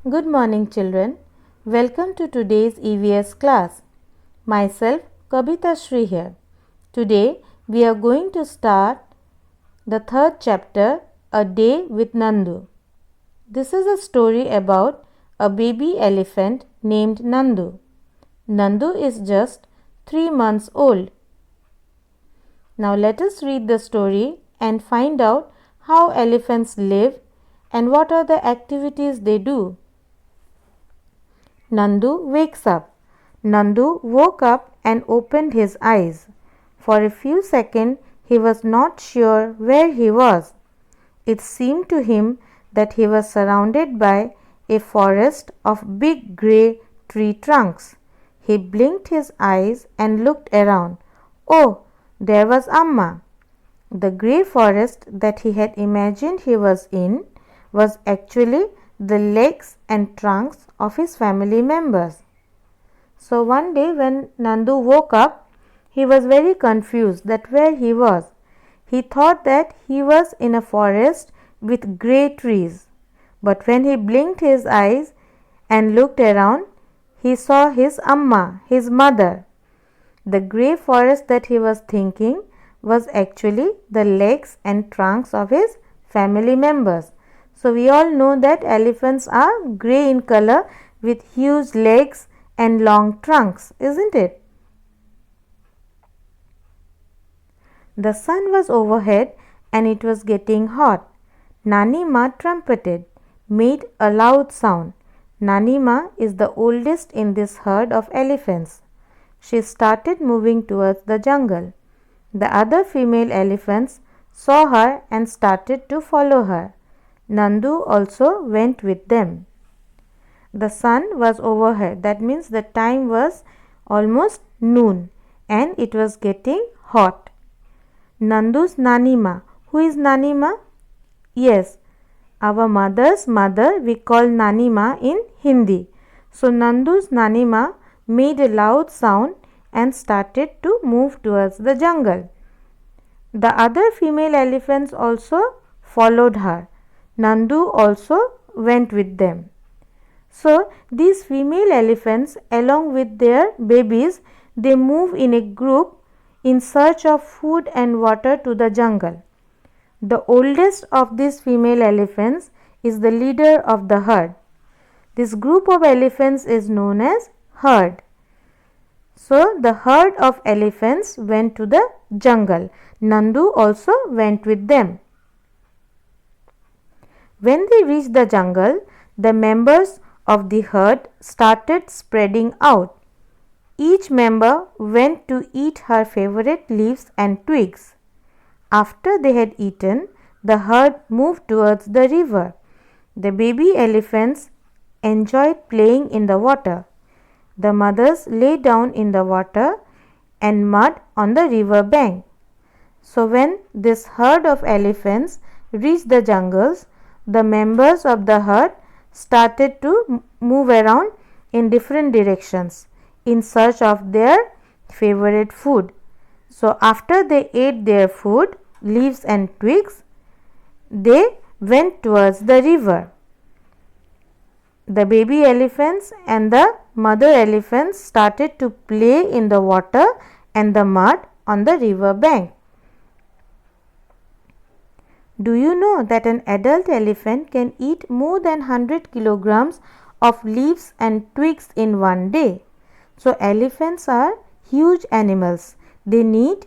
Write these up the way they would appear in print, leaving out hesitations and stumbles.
Good morning, children. Welcome to today's EVS class. Myself, Kabita Shri here. Today, we are going to start the third chapter, A Day with Nandu. This is a story about a baby elephant named Nandu. Nandu is just 3 months old. Now, let us read the story and find out how elephants live and what are the activities they do. Nandu wakes up. Nandu woke up and opened his eyes. For a few seconds he was not sure where he was. It seemed to him that he was surrounded by a forest of big grey tree trunks. He blinked his eyes and looked around. Oh, there was Amma. The grey forest that he had imagined he was in was actually the legs and trunks of his family members. So one day when Nandu woke up, he was very confused that where he was. He thought that he was in a forest with grey trees. But when he blinked his eyes and looked around, he saw his Amma, his mother. The grey forest that he was thinking was actually the legs and trunks of his family members. So we all know that elephants are grey in color with huge legs and long trunks, isn't it? The sun was overhead and it was getting hot. Nani Ma trumpeted, made a loud sound. Nani Ma is the oldest in this herd of elephants. She started moving towards the jungle. The other female elephants saw her and started to follow her. Nandu also went with them. The sun was overhead. That means the time was almost noon and it was getting hot. Nandu's Nanima. Who is Nanima? Yes, our mother's mother we call Nanima in Hindi. So Nandu's Nanima made a loud sound and started to move towards the jungle. The other female elephants also followed her. Nandu also went with them. So these female elephants along with their babies, they move in a group in search of food and water to the jungle. The oldest of these female elephants is the leader of the herd. This group of elephants is known as herd. So the herd of elephants went to the jungle. Nandu also went with them. When they reached the jungle, the members of the herd started spreading out. Each member went to eat her favorite leaves and twigs. After they had eaten, the herd moved towards the river. The baby elephants enjoyed playing in the water. The mothers lay down in the water and mud on the river bank. So when this herd of elephants reached the jungles, the members of the herd started to move around in different directions in search of their favorite food. So after they ate their food, leaves and twigs, they went towards the river. The baby elephants and the mother elephants started to play in the water and the mud on the river bank. Do you know that an adult elephant can eat more than 100 kilograms of leaves and twigs in one day? So elephants are huge animals. They need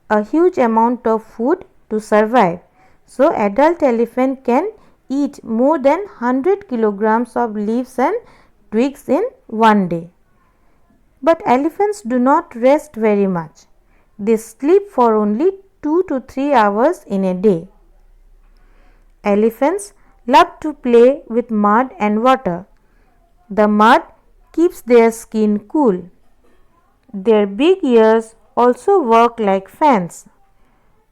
a huge amount of food to survive. So adult elephant can eat more than 100 kilograms of leaves and twigs in one day. But elephants do not rest very much. They sleep for only 2 to 3 hours in a day. Elephants love to play with mud and water. The mud keeps their skin cool. Their big ears also work like fans.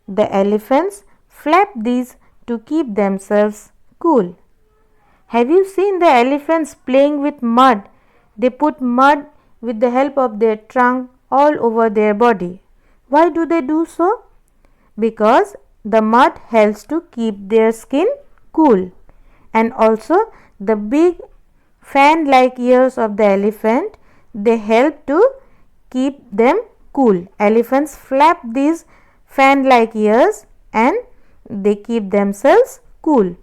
The elephants flap these to keep themselves cool. Have you seen the elephants playing with mud? They put mud with the help of their trunk all over their body. Why do they do so? Because the mud helps to keep their skin cool, and also the big fan-like ears of the elephant, they help to keep them cool. Elephants flap these fan-like ears and they keep themselves cool.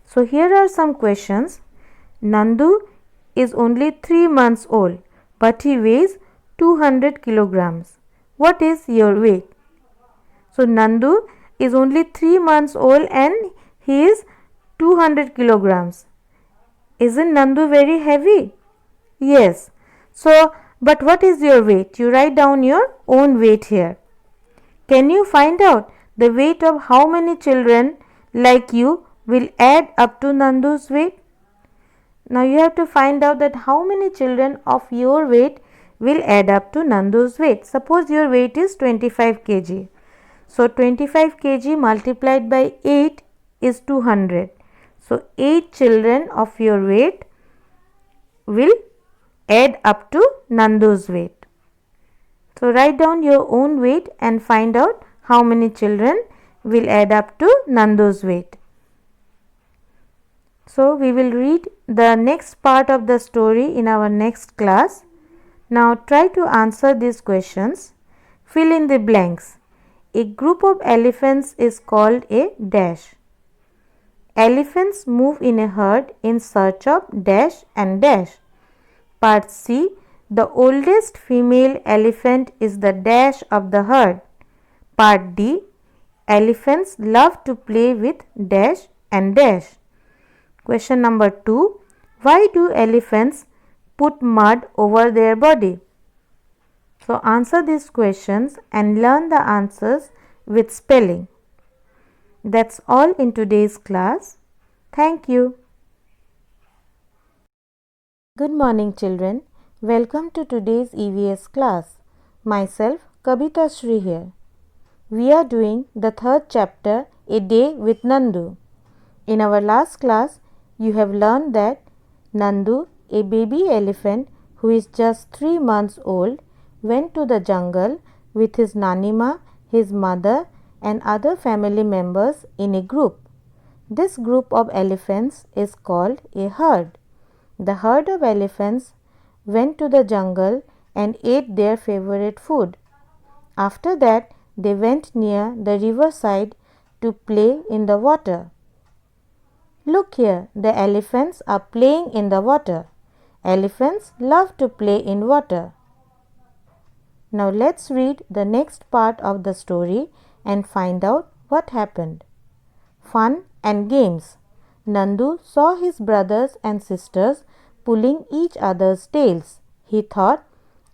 So here are some questions. Nandu is only 3 months old, but he weighs 200 kilograms. What is your weight? So Nandu is only 3 months old and he is 200 kilograms. Isn't Nandu very heavy? Yes. So, but what is your weight? You write down your own weight here. Can you find out the weight of how many children like you will add up to Nandu's weight? Now you have to find out that how many children of your weight will add up to Nandu's weight. Suppose your weight is 25 kg. So 25 kg multiplied by 8 is 200. So 8 children of your weight will add up to Nandu's weight. So write down your own weight and find out how many children will add up to Nandu's weight. So we will read the next part of the story in our next class. Now try to answer these questions. Fill in the blanks. A group of elephants is called a dash. Elephants move in a herd in search of dash and dash. Part C. The oldest female elephant is the dash of the herd. Part D. Elephants love to play with dash and dash. Question number 2. Why do elephants put mud over their body? So answer these questions and learn the answers with spelling. That's all in today's class. Thank you. Good morning children. Welcome to today's EVS class. Myself Kabita Shri here. We are doing the third chapter, A Day with Nandu. In our last class, you have learned that Nandu, a baby elephant who is just 3 months old, went to the jungle with his Nanima, his mother and other family members in a group. This group of elephants is called a herd. The herd of elephants went to the jungle and ate their favorite food. After that, they went near the riverside to play in the water. Look here, the elephants are playing in the water. Elephants love to play in water. Now let's read the next part of the story and find out what happened. Fun and games. Nandu saw his brothers and sisters pulling each other's tails. He thought,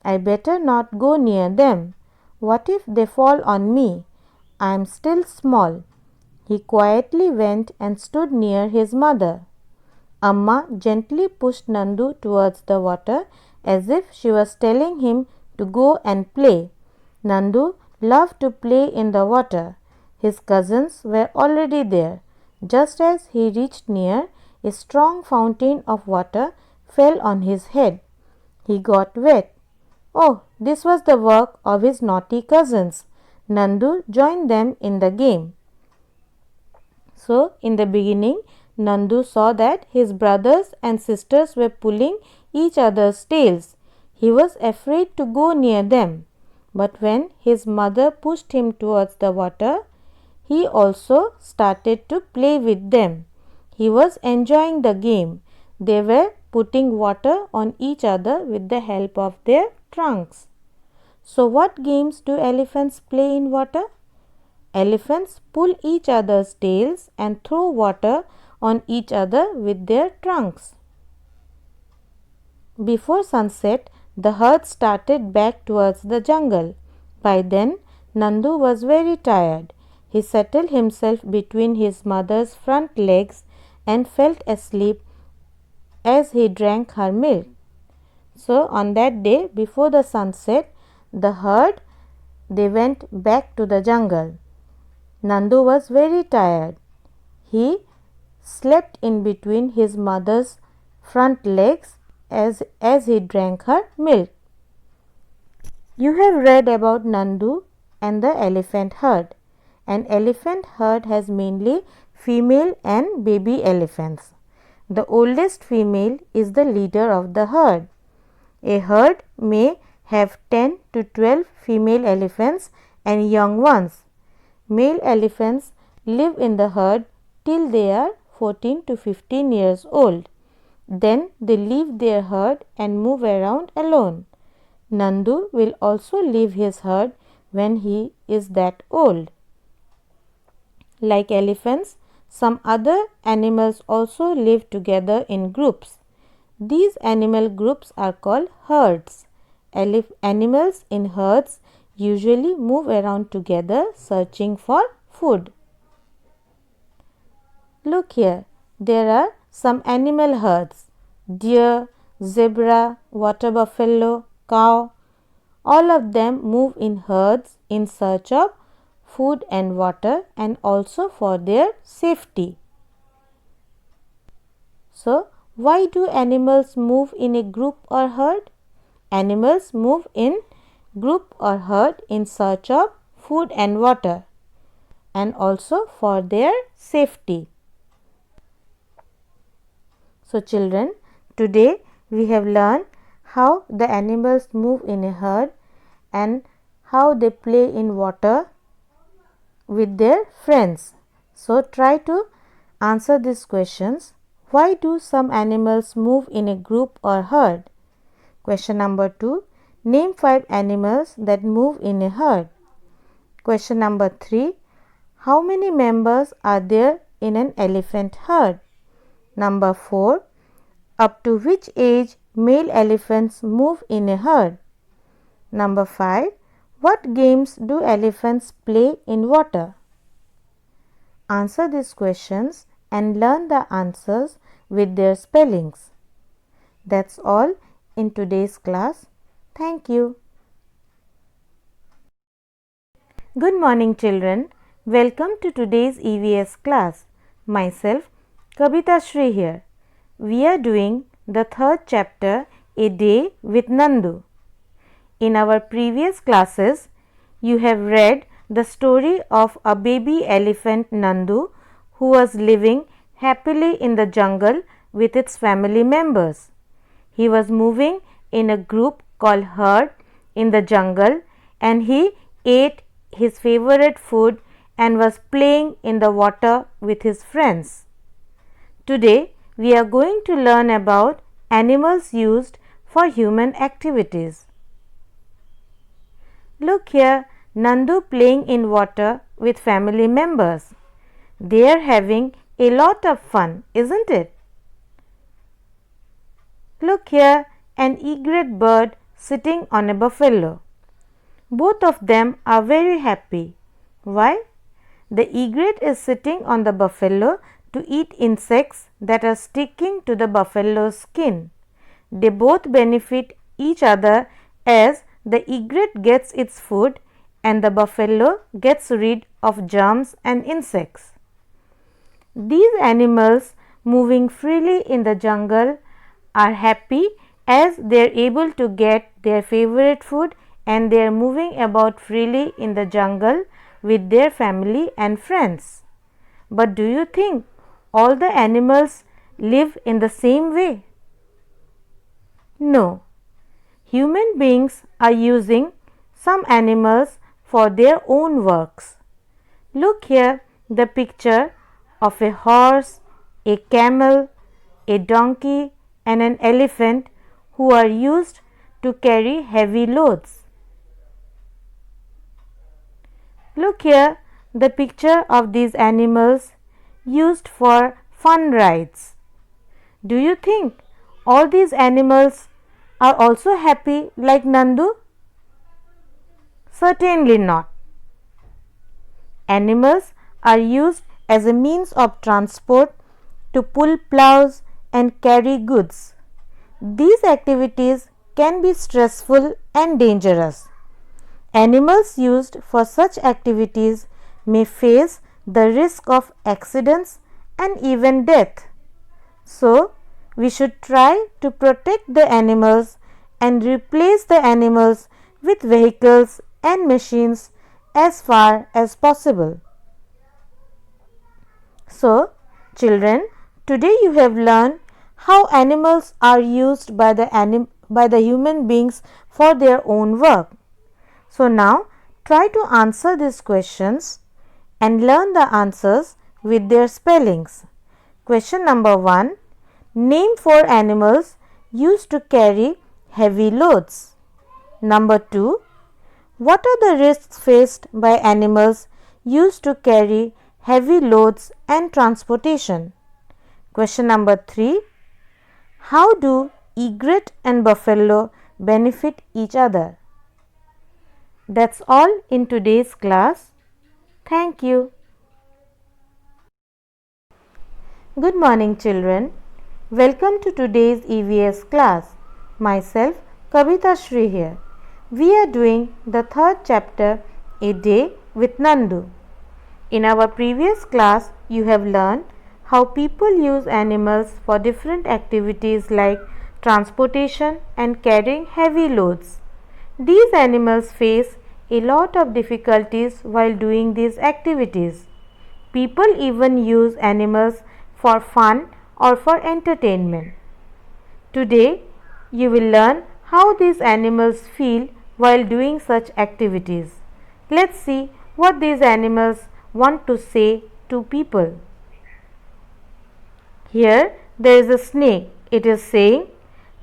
I better not go near them. What if they fall on me? I am still small. He quietly went and stood near his mother. Amma gently pushed Nandu towards the water as if she was telling him to go and play. Nandu loved to play in the water. His cousins were already there. Just as he reached near, a strong fountain of water fell on his head. He got wet. Oh, this was the work of his naughty cousins. Nandu joined them in the game. So, in the beginning, Nandu saw that his brothers and sisters were pulling each other's tails. He was afraid to go near them. But when his mother pushed him towards the water, he also started to play with them. He was enjoying the game. They were putting water on each other with the help of their trunks. So, what games do elephants play in water? Elephants pull each other's tails and throw water on each other with their trunks. Before sunset, the herd started back towards the jungle. By then, Nandu was very tired. He settled himself between his mother's front legs and felt asleep as he drank her milk. So, on that day, before the sunset, the herd, they went back to the jungle. Nandu was very tired. He slept in between his mother's front legs as he drank her milk. You have read about Nandu and the elephant herd. An elephant herd has mainly female and baby elephants. The oldest female is the leader of the herd. A herd may have 10 to 12 female elephants and young ones. Male elephants live in the herd till they are 14 to 15 years old. Then they leave their herd and move around alone. Nandu will also leave his herd when he is that old. Like elephants, some other animals also live together in groups. These animal groups are called herds. Animals in herds usually move around together searching for food. Look here, there are some animal herds: deer, zebra, water buffalo, cow. All of them move in herds in search of food and water and also for their safety. So, why do animals move in a group or herd? Animals move in group or herd in search of food and water and also for their safety. So, children, today we have learned how the animals move in a herd and how they play in water with their friends. So, try to answer these questions. Why do some animals move in a group or herd? Question number 2. Name 5 animals that move in a herd. Question number 3. How many members are there in an elephant herd? Number 4. Up to which age male elephants move in a herd? Number 5. What games do elephants play in water? Answer these questions and learn the answers with their spellings. That's all in today's class. Thank you. Good morning, children. Welcome to today's EVS class. Myself, Kabita Shri here. We are doing the 3rd chapter, A Day with Nandu. In our previous classes, you have read the story of a baby elephant Nandu who was living happily in the jungle with its family members. He was moving in a group called herd in the jungle and he ate his favorite food and was playing in the water with his friends. Today, we are going to learn about animals used for human activities. Look here, Nandu playing in water with family members. They are having a lot of fun, isn't it? Look here, an egret bird sitting on a buffalo. Both of them are very happy. Why? The egret is sitting on the buffalo to eat insects that are sticking to the buffalo's skin. They both benefit each other as the egret gets its food and the buffalo gets rid of germs and insects. These animals moving freely in the jungle are happy as they are able to get their favorite food and they are moving about freely in the jungle with their family and friends. But do you think all the animals live in the same way? No. Human beings are using some animals for their own works. Look here, the picture of a horse, a camel, a donkey and an elephant who are used to carry heavy loads. Look here, the picture of these animals used for fun rides. Do you think all these animals are also happy like Nandu? Certainly not. Animals are used as a means of transport to pull plows and carry goods. These activities can be stressful and dangerous. Animals used for such activities may face the risk of accidents and even death. So, we should try to protect the animals and replace the animals with vehicles and machines as far as possible. So, children, today you have learned how animals are used by the human beings for their own work. So now try to answer these questions and learn the answers with their spellings. Question number 1. Name 4 animals used to carry heavy loads. Number 2. What are the risks faced by animals used to carry heavy loads and transportation? Question number 3. How do egret and buffalo benefit each other? That's all in today's class. Thank you. Good morning, children. Welcome to today's EVS class. Myself, Kavita Shri here. We are doing the third chapter, A Day with Nandu. In our previous class, you have learned how people use animals for different activities like transportation and carrying heavy loads. These animals face a lot of difficulties while doing these activities. People even use animals for fun or for entertainment. Today, you will learn how these animals feel while doing such activities. Let's see what these animals want to say to people. Here there is a snake. It is saying,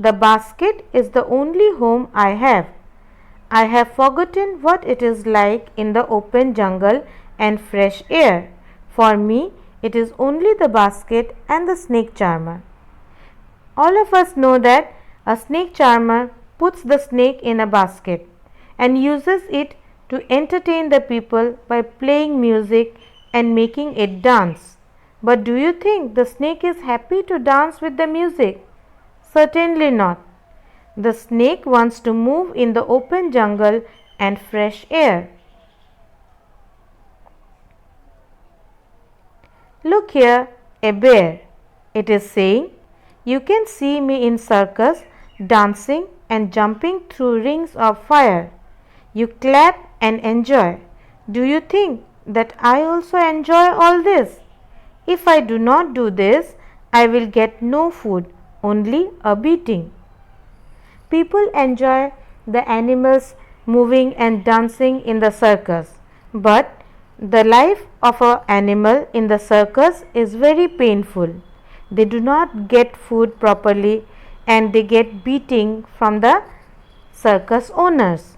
"The basket is the only home I have. I have forgotten what it is like in the open jungle and fresh air. For me, it is only the basket and the snake charmer." All of us know that a snake charmer puts the snake in a basket and uses it to entertain the people by playing music and making it dance. But do you think the snake is happy to dance with the music? Certainly not. The snake wants to move in the open jungle and fresh air. Look here, a bear. It is saying, "You can see me in circus dancing and jumping through rings of fire. You clap and enjoy. Do you think that I also enjoy all this? If I do not do this, I will get no food, only a beating." People enjoy the animals moving and dancing in the circus, but the life of an animal in the circus is very painful. They do not get food properly and they get beating from the circus owners.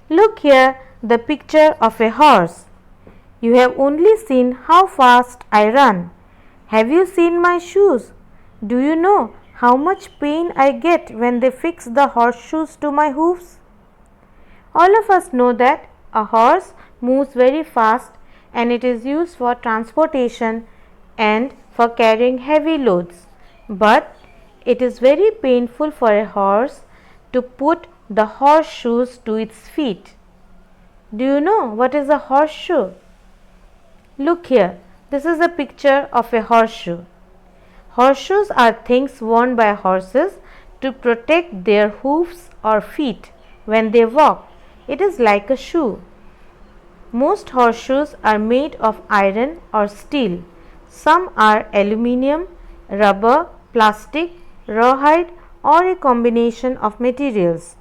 Look here, the picture of a horse. You have only seen how fast I run. Have you seen my shoes? Do you know how much pain I get when they fix the horseshoes to my hoofs? All of us know that a horse moves very fast and it is used for transportation and for carrying heavy loads. But it is very painful for a horse to put the horseshoes to its feet. Do you know what is a horseshoe? Look here, this is a picture of a horseshoe. Horseshoes are things worn by horses to protect their hoofs or feet when they walk. It is like a shoe. Most horseshoes are made of iron or steel. Some are aluminium, rubber, plastic, rawhide, or a combination of materials.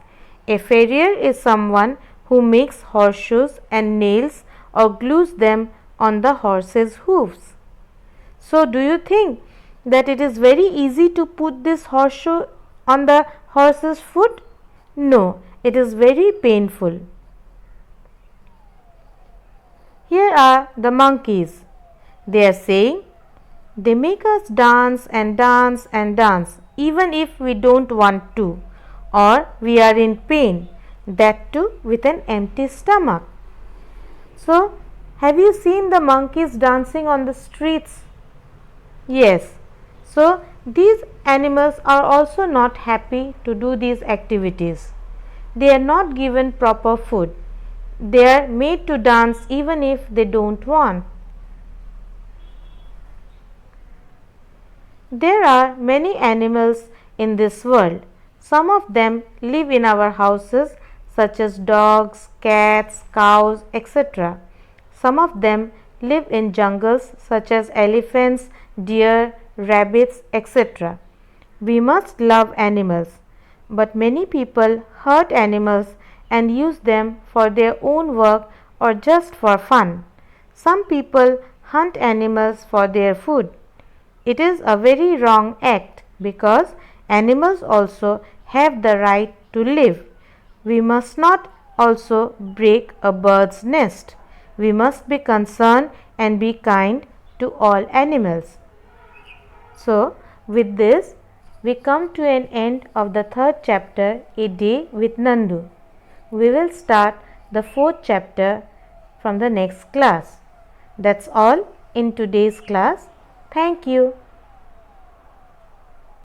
A farrier is someone who makes horseshoes and nails or glues them on the horse's hoofs. So, do you think that it is very easy to put this horseshoe on the horse's foot? No, it is very painful. Here are the monkeys. They are saying, "They make us dance and dance and dance even if we don't want to, or we are in pain, that too with an empty stomach." So, have you seen the monkeys dancing on the streets? Yes. So, these animals are also not happy to do these activities. They are not given proper food. They are made to dance even if they don't want. There are many animals in this world. Some of them live in our houses, such as dogs, cats, cows, etc. Some of them live in jungles such as elephants, deer, rabbits, etc. We must love animals, but many people hurt animals and use them for their own work or just for fun. Some people hunt animals for their food. It is a very wrong act because animals also have the right to live. We must not also break a bird's nest. We must be concerned and be kind to all animals. So, with this, we come to an end of the third chapter, A Day with Nandu. We will start the fourth chapter from the next class. That's all in today's class. Thank you.